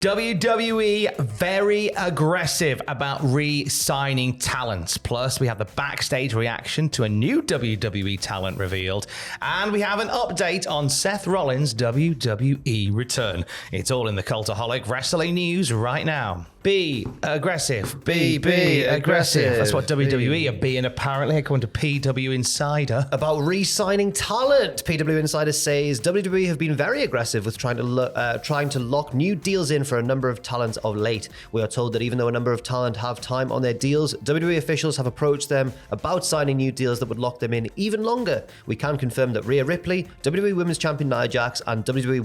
WWE very aggressive about re-signing talents. Plus, we have the backstage reaction to a new WWE talent revealed. And we have an update on Seth Rollins' WWE return. It's all in the Cultaholic Wrestling News right now. Be aggressive. Be aggressive. That's what WWE are being, apparently, according to PW Insider. About re-signing talent, PW Insider says WWE have been very aggressive with trying to lock new deals in for a number of talents of late. We are told that even though a number of talent have time on their deals, WWE officials have approached them about signing new deals that would lock them in even longer. We can confirm that Rhea Ripley, WWE Women's Champion Nia Jax, and WWE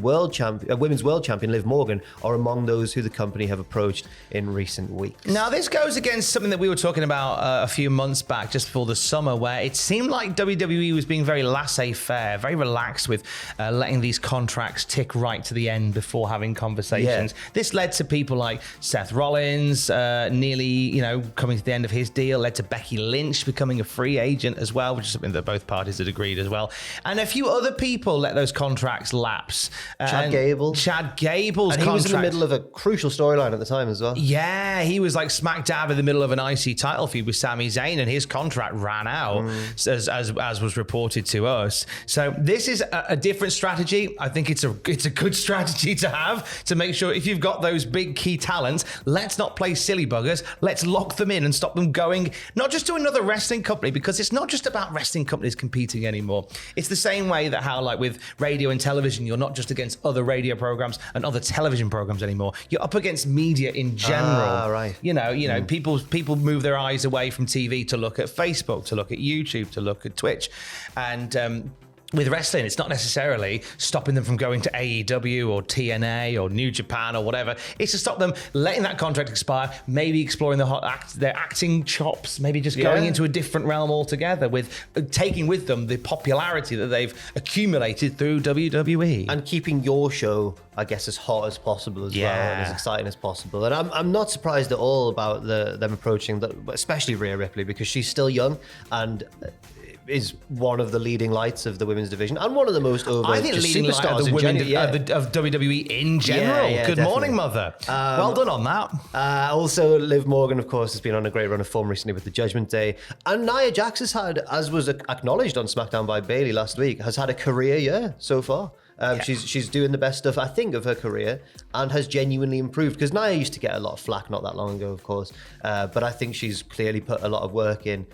Women's World Champion Liv Morgan are among those who the company have approached in recent weeks. Now, this goes against something that we were talking about a few months back, just before the summer, where it seemed like WWE was being very laissez-faire, very relaxed with letting these contracts tick right to the end before having conversations. Yeah. This led to people like Seth Rollins nearly, coming to the end of his deal, led to Becky Lynch becoming a free agent as well, which is something that both parties had agreed as well. And a few other people let those contracts lapse. Chad Gable's contract. He was in the middle of a crucial storyline at the time as well. Yeah, he was like smack dab in the middle of an IC title feud with Sami Zayn, and his contract ran out, as was reported to us. So this is a different strategy. I think it's a good strategy to have, to make sure if you've got those big key talents, let's not play silly buggers. Let's lock them in and stop them going, not just to another wrestling company, because it's not just about wrestling companies competing anymore. It's the same way that how, like with radio and television, you're not just against other radio programs and other television programs anymore. You're up against media in general. Right. People move their eyes away from TV to look at Facebook, to look at YouTube, to look at Twitch, and with wrestling, it's not necessarily stopping them from going to AEW or TNA or New Japan or whatever. It's to stop them letting that contract expire, maybe exploring their acting chops, maybe just going into a different realm altogether, with taking with them the popularity that they've accumulated through WWE. And keeping your show, I guess, as hot as possible as well, and as exciting as possible. And I'm not surprised at all about them approaching that, especially Rhea Ripley, because she's still young and is one of the leading lights of the womenmes division and one of the most over leading light of the women of WWE in general. Good definitely. Morning, mother. Well done on that. Also, Liv Morgan, of course, has been on a great run of form recently with the Judgment Day. And Nia Jax has had, as was acknowledged on SmackDown by Bayley last week, has had a career year so far. She's doing the best stuff, I think, of her career, and has genuinely improved, because Nia used to get a lot of flack not that long ago, of course, but I think she's clearly put a lot of work in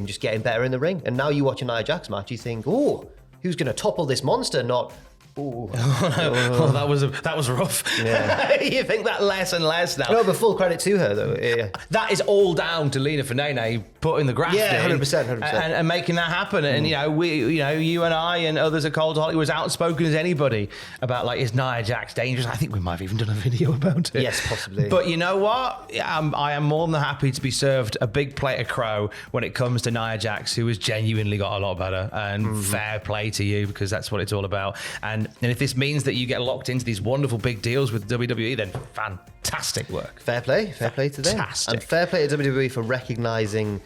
just getting better in the ring. And now you watch a Nia Jax match, you think, oh, who's going to topple this monster? Not, oh, that was rough. Yeah. You think that less and less now. No, but full credit to her, though. Yeah. That is all down to Lena Fernene putting the graft in. 100%. And making that happen. And, you and I and others at Cultaholic was outspoken as anybody about, like, is Nia Jax dangerous? I think we might have even done a video about it. Yes, possibly. But you know what? I am more than happy to be served a big plate of crow when it comes to Nia Jax, who has genuinely got a lot better. And fair play to you, because that's what it's all about. And if this means that you get locked into these wonderful big deals with WWE, then fantastic work. Fair play to them. Fantastic. And fair play to WWE for recognising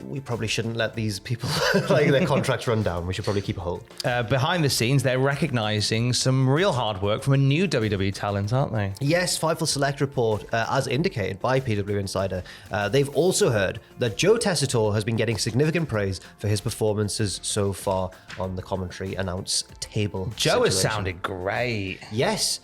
we probably shouldn't let these people like their contracts run down. We should probably keep a hold. Behind the scenes, they're recognising some real hard work from a new WWE talent, aren't they? Yes, Fightful Select report, as indicated by PW Insider, they've also heard that Joe Tessitore has been getting significant praise for his performances so far on the commentary announce table. Joe has sounded great. Yes,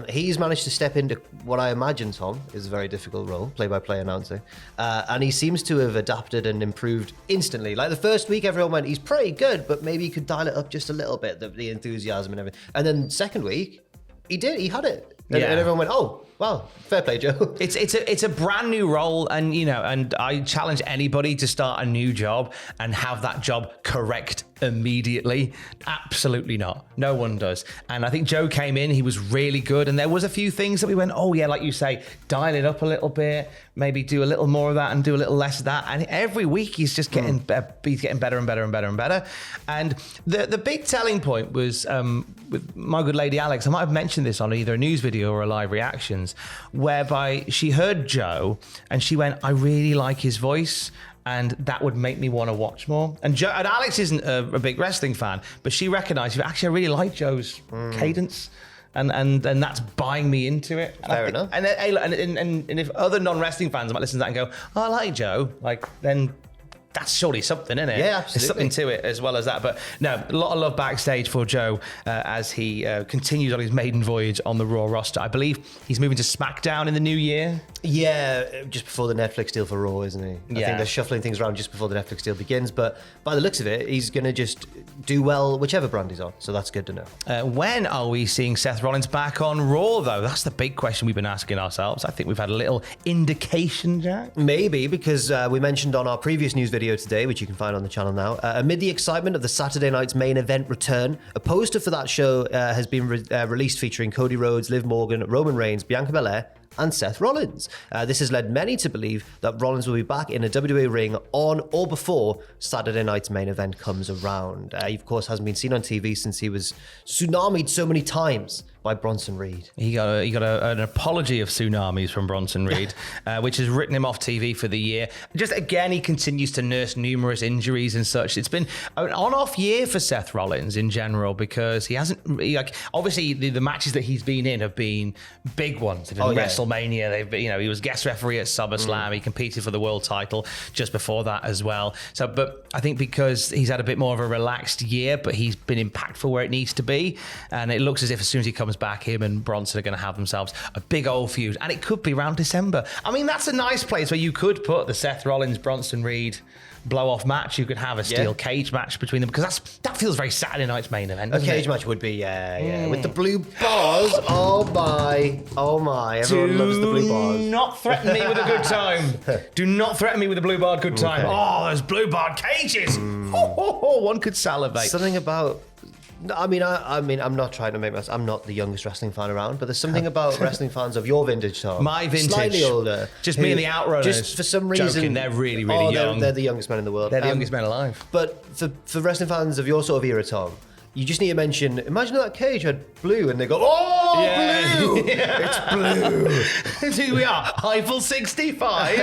he's managed to step into what I imagine, Tom, is a very difficult role, play-by-play announcer, and he seems to have adapted and improved instantly. Like the first week, everyone went, he's pretty good, but maybe he could dial it up just a little bit, the enthusiasm and everything. And then second week, he had it. And everyone went, oh, wow, fair play, Joe. It's a brand new role, and and I challenge anybody to start a new job and have that job correct immediately. Absolutely not. No one does. And I think Joe came in, he was really good, and there was a few things that we went, oh yeah, like you say, dial it up a little bit, maybe do a little more of that and do a little less of that. And every week he's just getting he's getting better and better and better and better. And the big telling point was with my good lady Alex, I might have mentioned this on either a news video or a live reactions, whereby she heard Joe and she went, I really like his voice, and that would make me want to watch more. And Alex isn't a big wrestling fan, but she recognised, actually, I really like Joe's cadence. And that's buying me into it. Fair enough. And if other non-wrestling fans might listen to that and go, oh, I like Joe, like, then that's surely something, isn't it? Yeah, absolutely. There's something to it as well as that. But no, a lot of love backstage for Joe as he continues on his maiden voyage on the Raw roster. I believe he's moving to SmackDown in the new year. Yeah, just before the Netflix deal for Raw, isn't he? I think they're shuffling things around just before the Netflix deal begins. But by the looks of it, he's going to just do well whichever brand he's on. So that's good to know. When are we seeing Seth Rollins back on Raw, though? That's the big question we've been asking ourselves. I think we've had a little indication, Jack. Maybe, because we mentioned on our previous news video today, which you can find on the channel now, amid the excitement of the Saturday night's main event return, a poster for that show has been released featuring Cody Rhodes, Liv Morgan, Roman Reigns, Bianca Belair, and Seth Rollins. This has led many to believe that Rollins will be back in a WWE ring on or before Saturday night's main event comes around. He, of course, hasn't been seen on TV since he was tsunami'd so many times by Bronson Reed. He got an apology of tsunamis from Bronson Reed, which has written him off TV for the year. Just again, he continues to nurse numerous injuries and such. It's been an on-off year for Seth Rollins in general because he hasn't obviously the matches that he's been in have been big ones. WrestleMania, he was guest referee at SummerSlam. He competed for the world title just before that as well. So, but I think because he's had a bit more of a relaxed year, but he's been impactful where it needs to be, and it looks as if as soon as he comes back, him and Bronson are going to have themselves a big old feud, and it could be around December. I mean, that's a nice place where you could put the Seth Rollins, Bronson Reed blow-off match. You could have a steel cage match between them because that feels very Saturday night's main event. A cage match would be, with the blue bars. Oh my! Everyone loves the blue bars. Do not threaten me with a good time. Do not threaten me with a blue barred good time. Okay. Oh, those blue barred cages! One could salivate. Something about. I mean, I'm not trying to make myself. I'm not the youngest wrestling fan around, but there's something about wrestling fans of your vintage, Tom. My vintage, slightly older, just me and the Outrunners. Just for some reason, joking, they're really young. They're the youngest men in the world. They're the youngest men alive. But for wrestling fans of your sort of era, Tom, you just need to mention. Imagine that cage had blue, and they go, "Oh, blue! It's blue." Here we are, Eiffel 65.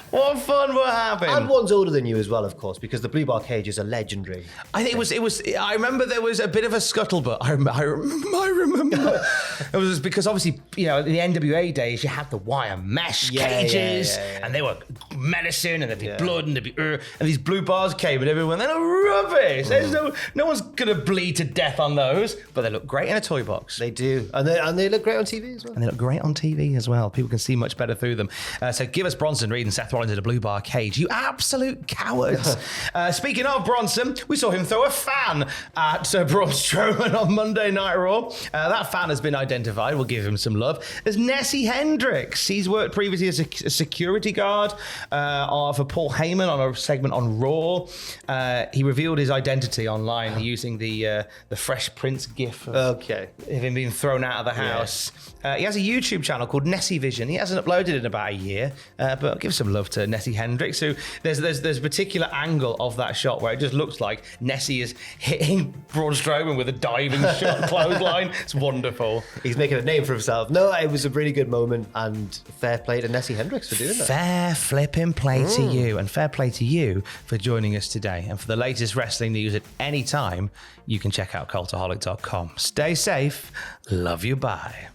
What fun we're having! And one's older than you as well, of course, because the blue bar cages are legendary. I think it was. I remember there was a bit of a scuttlebutt. I remember. It was because obviously, in the NWA days, you had the wire mesh cages, and they were medicine, and there'd be blood, and there'd be and these blue bars came, and everyone, they're rubbish. There's no one's gonna bleed to death on those, but they look great in a toy box. They do, and they look great on TV as well. And they look great on TV as well. People can see much better through them. So give us Bronson Reed and Seth Rollins in a blue bar cage, you absolute cowards. Speaking of Bronson, we saw him throw a fan at Braun Strowman on Monday Night Raw. That fan has been identified. We'll give him some love. As Nessie Hendricks. He's worked previously as a security guard for Paul Heyman on a segment on Raw. He revealed his identity online using the Fresh Prince gif of him being thrown out of the house. He has a YouTube channel called Nessie Vision. He hasn't uploaded in about a year, but I'll give some love to Nessie Hendricks, who there's a particular angle of that shot where it just looks like Nessie is hitting Braun Strowman with a diving shot clothesline. It's wonderful. He's making a name for himself. No, it was a really good moment, and fair play to Nessie Hendricks for doing that. Fair flipping play to you, and fair play to you for joining us today. And for the latest wrestling news at any time, you can check out cultaholic.com. Stay safe. Love you. Bye.